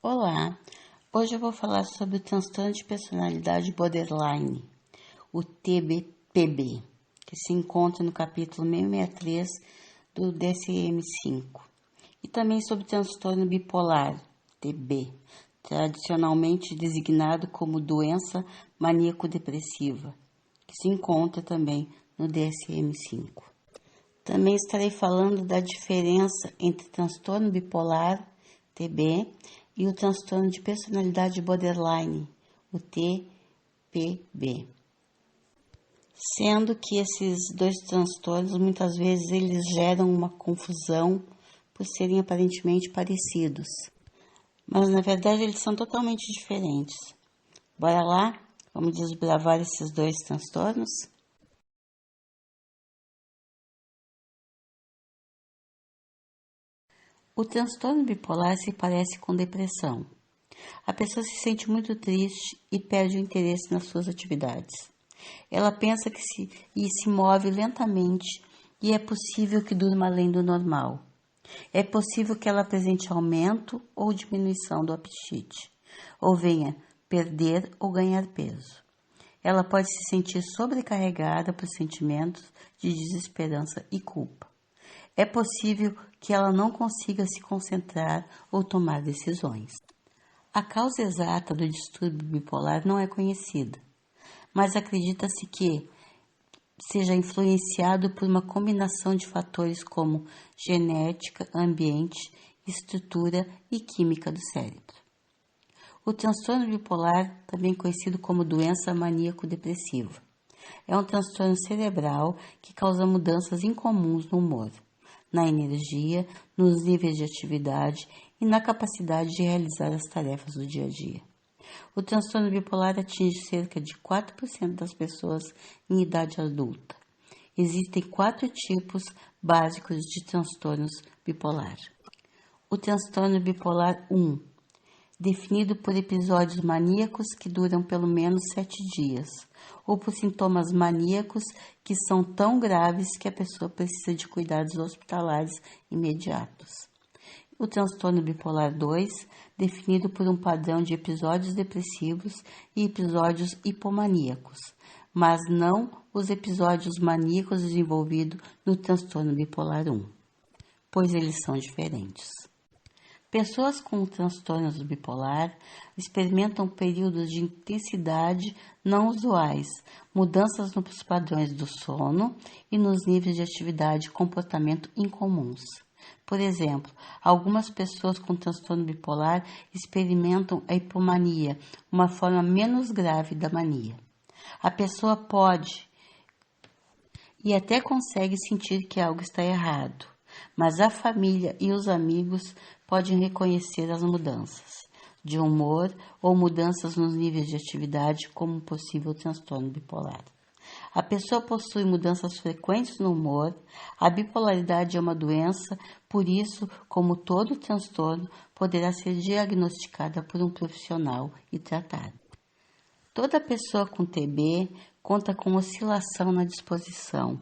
Olá, hoje eu vou falar sobre o transtorno de personalidade borderline, o TBPB, que se encontra no capítulo 663 do DSM-5, e também sobre o transtorno bipolar, TB, tradicionalmente designado como doença maníaco-depressiva, que se encontra também no DSM-5. Também estarei falando da diferença entre transtorno bipolar, TB, e o transtorno de personalidade borderline, o TPB. Sendo que esses dois transtornos, muitas vezes, eles geram uma confusão por serem aparentemente parecidos. Mas, na verdade, eles são totalmente diferentes. Bora lá? Vamos desbravar esses dois transtornos? O transtorno bipolar se parece com depressão. A pessoa se sente muito triste e perde o interesse nas suas atividades. Ela pensa que se move lentamente e é possível que durma além do normal. É possível que ela apresente aumento ou diminuição do apetite, ou venha perder ou ganhar peso. Ela pode se sentir sobrecarregada por sentimentos de desesperança e culpa. É possível que ela não consiga se concentrar ou tomar decisões. A causa exata do distúrbio bipolar não é conhecida, mas acredita-se que seja influenciado por uma combinação de fatores como genética, ambiente, estrutura e química do cérebro. O transtorno bipolar, também conhecido como doença maníaco-depressiva, é um transtorno cerebral que causa mudanças incomuns no humor, na energia, nos níveis de atividade e na capacidade de realizar as tarefas do dia a dia. O transtorno bipolar atinge cerca de 4% das pessoas em idade adulta. Existem 4 tipos básicos de transtornos bipolar. O transtorno bipolar 1, definido por episódios maníacos que duram pelo menos 7 dias, ou por sintomas maníacos que são tão graves que a pessoa precisa de cuidados hospitalares imediatos. O transtorno bipolar 2, definido por um padrão de episódios depressivos e episódios hipomaníacos, mas não os episódios maníacos desenvolvidos no transtorno bipolar 1, pois eles são diferentes. Pessoas com transtornos bipolar experimentam períodos de intensidade não usuais, mudanças nos padrões do sono e nos níveis de atividade e comportamento incomuns. Por exemplo, algumas pessoas com transtorno bipolar experimentam a hipomania, uma forma menos grave da mania. A pessoa pode e até consegue sentir que algo está errado, mas a família e os amigos podem reconhecer as mudanças de humor ou mudanças nos níveis de atividade como um possível transtorno bipolar. A pessoa possui mudanças frequentes no humor. A bipolaridade é uma doença, por isso, como todo transtorno, poderá ser diagnosticada por um profissional e tratada. Toda pessoa com TB conta com oscilação na disposição,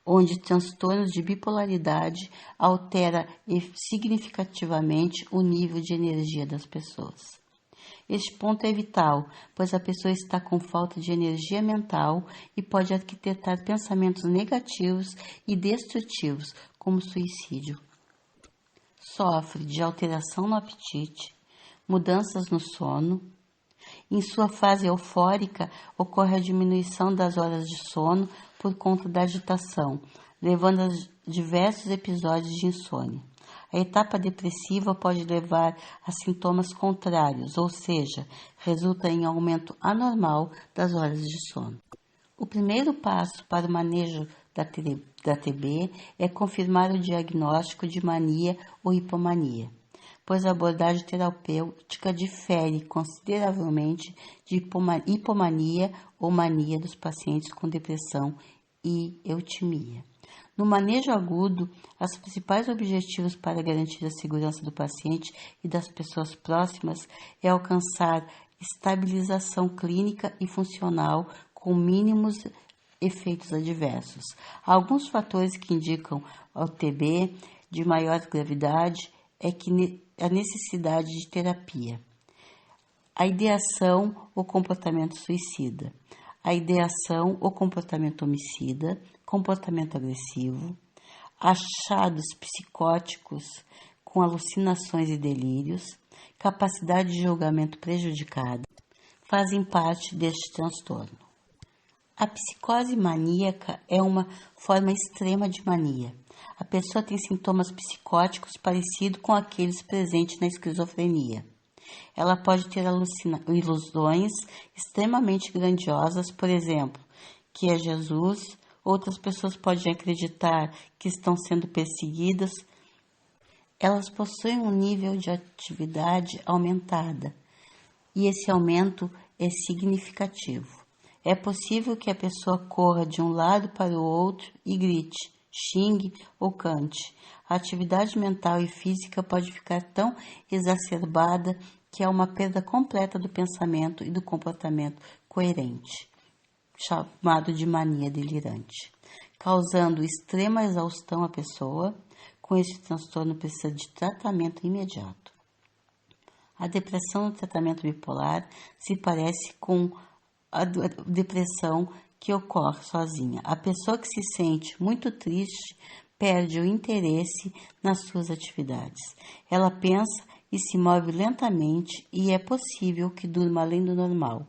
onde transtornos de bipolaridade altera significativamente o nível de energia das pessoas. Este ponto é vital, pois a pessoa está com falta de energia mental e pode arquitetar pensamentos negativos e destrutivos, como suicídio. Sofre de alteração no apetite, mudanças no sono. Em sua fase eufórica, ocorre a diminuição das horas de sono por conta da agitação, levando a diversos episódios de insônia. A etapa depressiva pode levar a sintomas contrários, ou seja, resulta em aumento anormal das horas de sono. O primeiro passo para o manejo da TB é confirmar o diagnóstico de mania ou hipomania, pois a abordagem terapêutica difere consideravelmente de hipomania ou mania dos pacientes com depressão e eutimia. No manejo agudo, os principais objetivos para garantir a segurança do paciente e das pessoas próximas é alcançar estabilização clínica e funcional com mínimos efeitos adversos. Alguns fatores que indicam o TB de maior gravidade é que a necessidade de terapia. A ideação ou comportamento suicida. A ideação ou comportamento homicida, comportamento agressivo, achados psicóticos com alucinações e delírios, capacidade de julgamento prejudicada, fazem parte deste transtorno. A psicose maníaca é uma forma extrema de mania. A pessoa tem sintomas psicóticos parecidos com aqueles presentes na esquizofrenia. Ela pode ter ilusões extremamente grandiosas, por exemplo, que é Jesus. Outras pessoas podem acreditar que estão sendo perseguidas. Elas possuem um nível de atividade aumentada e esse aumento é significativo. É possível que a pessoa corra de um lado para o outro e grite, xingue ou cante. A atividade mental e física pode ficar tão exacerbada que há uma perda completa do pensamento e do comportamento coerente, chamado de mania delirante, causando extrema exaustão à pessoa. Com esse transtorno precisa de tratamento imediato. A depressão no tratamento bipolar se parece com a depressão que ocorre sozinha. A pessoa que se sente muito triste perde o interesse nas suas atividades. Ela pensa e se move lentamente e é possível que durma além do normal.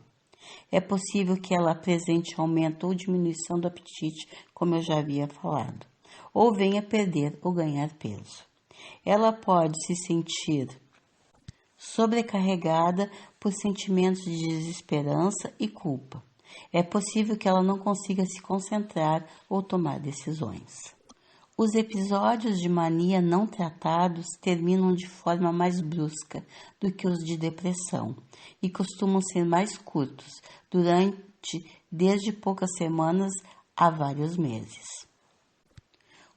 É possível que ela apresente aumento ou diminuição do apetite, como eu já havia falado, ou venha perder ou ganhar peso. Ela pode se sentir sobrecarregada por sentimentos de desesperança e culpa. É possível que ela não consiga se concentrar ou tomar decisões. Os episódios de mania não tratados terminam de forma mais brusca do que os de depressão e costumam ser mais curtos, desde poucas semanas a vários meses.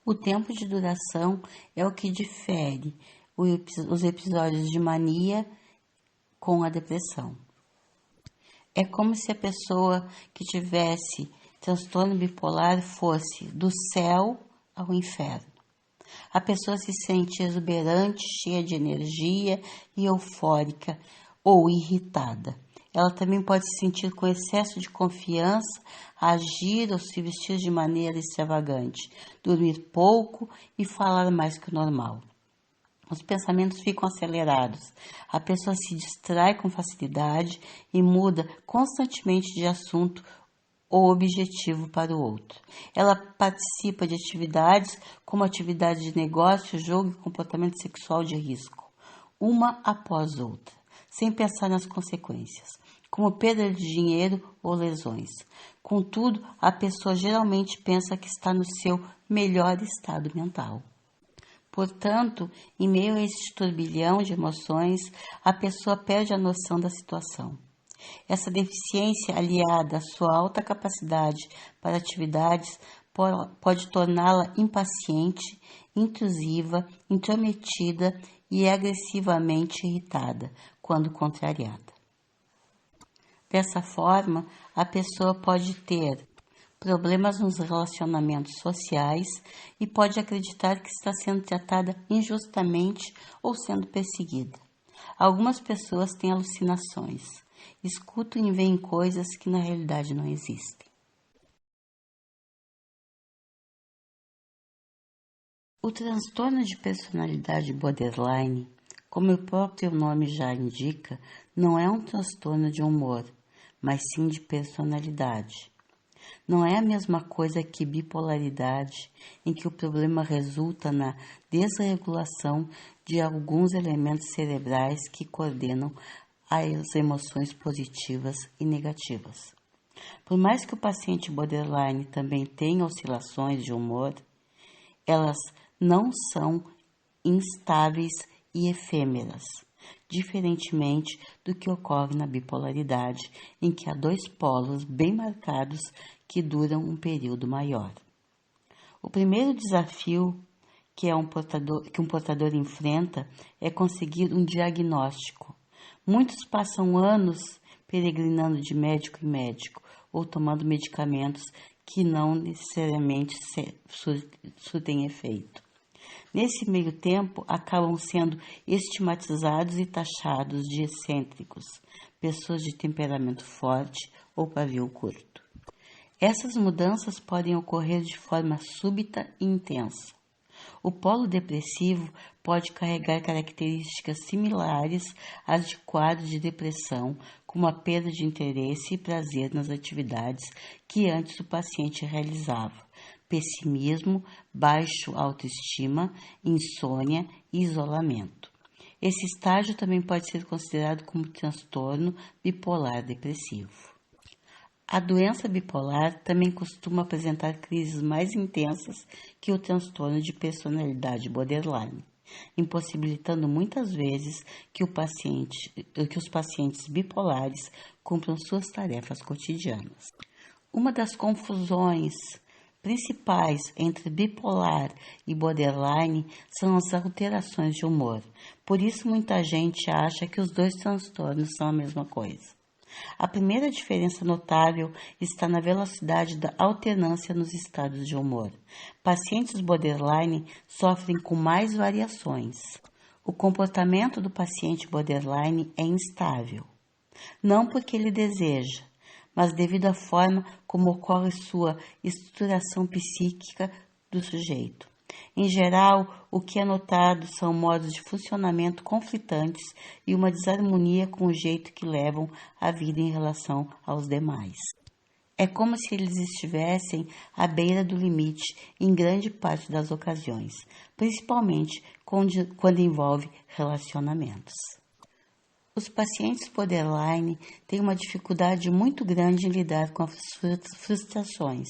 O tempo de duração é o que difere os episódios de mania com a depressão. É como se a pessoa que tivesse transtorno bipolar fosse do céu ao inferno. A pessoa se sente exuberante, cheia de energia e eufórica ou irritada. Ela também pode se sentir com excesso de confiança, agir ou se vestir de maneira extravagante, dormir pouco e falar mais que o normal. Os pensamentos ficam acelerados, a pessoa se distrai com facilidade e muda constantemente de assunto ou objetivo para o outro. Ela participa de atividades como atividade de negócio, jogo e comportamento sexual de risco, uma após outra, sem pensar nas consequências, como perda de dinheiro ou lesões. Contudo, a pessoa geralmente pensa que está no seu melhor estado mental. Portanto, em meio a esse turbilhão de emoções, a pessoa perde a noção da situação. Essa deficiência, aliada à sua alta capacidade para atividades, pode torná-la impaciente, intrusiva, intrometida e agressivamente irritada quando contrariada. Dessa forma, a pessoa pode ter problemas nos relacionamentos sociais e pode acreditar que está sendo tratada injustamente ou sendo perseguida. Algumas pessoas têm alucinações, escutam e veem coisas que na realidade não existem. O transtorno de personalidade borderline, como o próprio nome já indica, não é um transtorno de humor, mas sim de personalidade. Não é a mesma coisa que bipolaridade, em que o problema resulta na desregulação de alguns elementos cerebrais que coordenam as emoções positivas e negativas. Por mais que o paciente borderline também tenha oscilações de humor, elas não são instáveis e efêmeras, diferentemente do que ocorre na bipolaridade, em que há dois polos bem marcados que duram um período maior. O primeiro desafio que um portador enfrenta é conseguir um diagnóstico. Muitos passam anos peregrinando de médico em médico ou tomando medicamentos que não necessariamente surtem efeito. Nesse meio tempo, acabam sendo estigmatizados e taxados de excêntricos, pessoas de temperamento forte ou pavio curto. Essas mudanças podem ocorrer de forma súbita e intensa. O polo depressivo pode carregar características similares às de quadros de depressão, como a perda de interesse e prazer nas atividades que antes o paciente realizava, pessimismo, baixa autoestima, insônia e isolamento. Esse estágio também pode ser considerado como transtorno bipolar depressivo. A doença bipolar também costuma apresentar crises mais intensas que o transtorno de personalidade borderline, impossibilitando muitas vezes que os pacientes bipolares cumpram suas tarefas cotidianas. Uma das confusões principais entre bipolar e borderline são as alterações de humor. Por isso, muita gente acha que os dois transtornos são a mesma coisa. A primeira diferença notável está na velocidade da alternância nos estados de humor. Pacientes borderline sofrem com mais variações. O comportamento do paciente borderline é instável, não porque ele deseja, mas devido à forma como ocorre sua estruturação psíquica do sujeito. Em geral, o que é notado são modos de funcionamento conflitantes e uma desarmonia com o jeito que levam a vida em relação aos demais. É como se eles estivessem à beira do limite em grande parte das ocasiões, principalmente quando envolve relacionamentos. Os pacientes borderline têm uma dificuldade muito grande em lidar com as frustrações.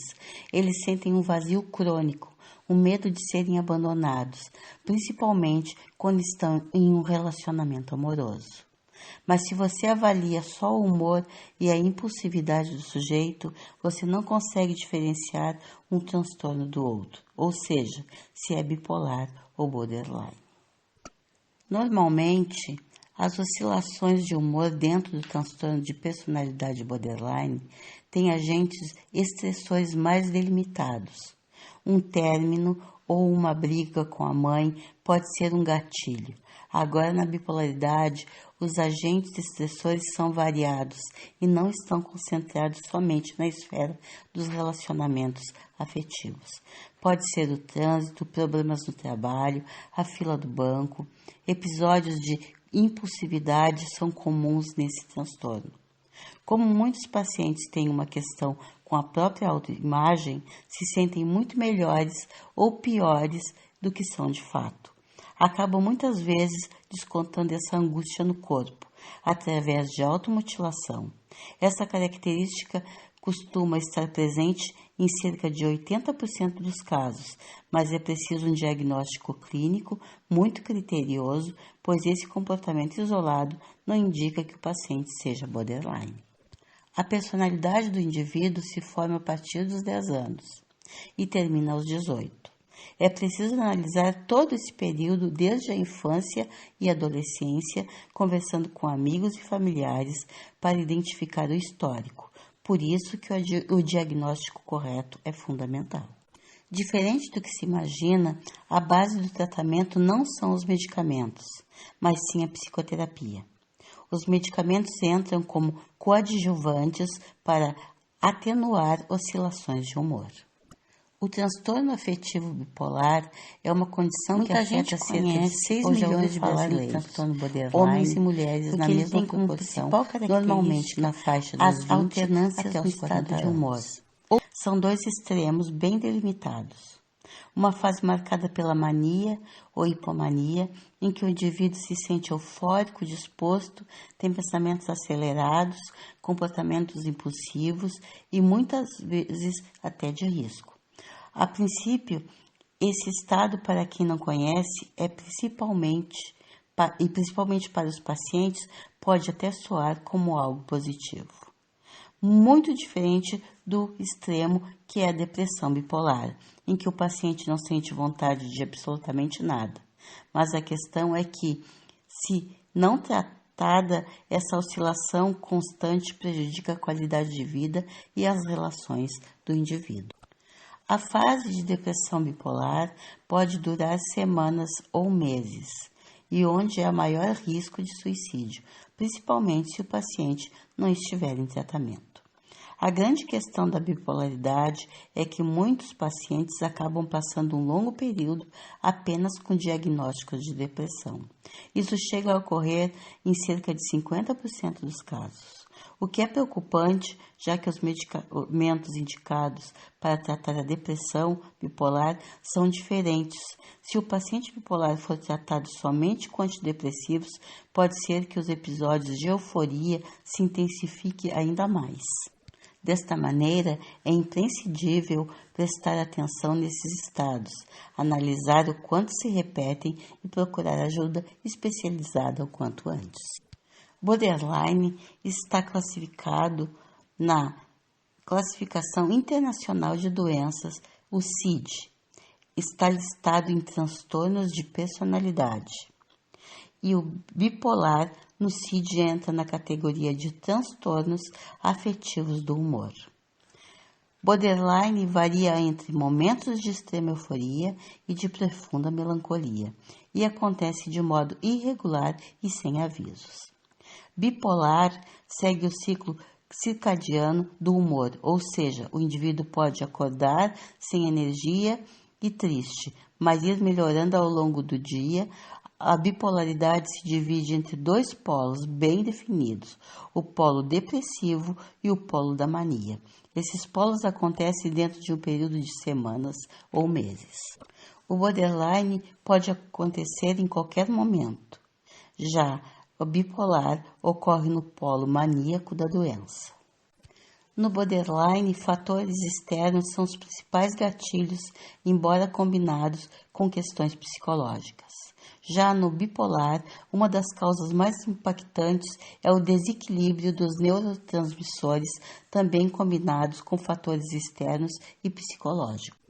Eles sentem um vazio crônico, um medo de serem abandonados, principalmente quando estão em um relacionamento amoroso. Mas se você avalia só o humor e a impulsividade do sujeito, você não consegue diferenciar um transtorno do outro, ou seja, se é bipolar ou borderline. Normalmente, as oscilações de humor dentro do transtorno de personalidade borderline têm agentes estressores mais delimitados. Um término ou uma briga com a mãe pode ser um gatilho. Agora, na bipolaridade, os agentes estressores são variados e não estão concentrados somente na esfera dos relacionamentos afetivos. Pode ser o trânsito, problemas no trabalho, a fila do banco. Episódios de impulsividade são comuns nesse transtorno. Como muitos pacientes têm uma questão com a própria autoimagem, se sentem muito melhores ou piores do que são de fato. Acabam muitas vezes descontando essa angústia no corpo, através de automutilação. Essa característica costuma estar presente em cerca de 80% dos casos, mas é preciso um diagnóstico clínico muito criterioso, pois esse comportamento isolado não indica que o paciente seja borderline. A personalidade do indivíduo se forma a partir dos 10 anos e termina aos 18. É preciso analisar todo esse período desde a infância e adolescência, conversando com amigos e familiares para identificar o histórico. Por isso que o diagnóstico correto é fundamental. Diferente do que se imagina, a base do tratamento não são os medicamentos, mas sim a psicoterapia. Os medicamentos entram como coadjuvantes para atenuar oscilações de humor. O transtorno afetivo bipolar é uma condição que afeta cerca de 6 milhões de brasileiros, homens e mulheres na mesma proporção, normalmente na faixa dos 20 até os 40 de humor. São dois extremos bem delimitados. Uma fase marcada pela mania ou hipomania, em que o indivíduo se sente eufórico, disposto, tem pensamentos acelerados, comportamentos impulsivos e muitas vezes até de risco. A princípio, esse estado, para quem não conhece, principalmente para os pacientes, pode até soar como algo positivo. Muito diferente do extremo que é a depressão bipolar, em que o paciente não sente vontade de absolutamente nada. Mas a questão é que, se não tratada, essa oscilação constante prejudica a qualidade de vida e as relações do indivíduo. A fase de depressão bipolar pode durar semanas ou meses e onde há maior risco de suicídio, principalmente se o paciente não estiver em tratamento. A grande questão da bipolaridade é que muitos pacientes acabam passando um longo período apenas com diagnósticos de depressão. Isso chega a ocorrer em cerca de 50% dos casos. O que é preocupante, já que os medicamentos indicados para tratar a depressão bipolar são diferentes. Se o paciente bipolar for tratado somente com antidepressivos, pode ser que os episódios de euforia se intensifiquem ainda mais. Desta maneira, é imprescindível prestar atenção nesses estados, analisar o quanto se repetem e procurar ajuda especializada o quanto antes. Borderline está classificado na Classificação Internacional de Doenças, o CID. Está listado em transtornos de personalidade. E o bipolar no CID entra na categoria de transtornos afetivos do humor. Borderline varia entre momentos de extrema euforia e de profunda melancolia e acontece de modo irregular e sem avisos. Bipolar segue o ciclo circadiano do humor, ou seja, o indivíduo pode acordar sem energia e triste, mas ir melhorando ao longo do dia. A bipolaridade se divide entre dois polos bem definidos, o polo depressivo e o polo da mania. Esses polos acontecem dentro de um período de semanas ou meses. O borderline pode acontecer em qualquer momento. Já o bipolar ocorre no polo maníaco da doença. No borderline, fatores externos são os principais gatilhos, embora combinados com questões psicológicas. Já no bipolar, uma das causas mais impactantes é o desequilíbrio dos neurotransmissores, também combinados com fatores externos e psicológicos.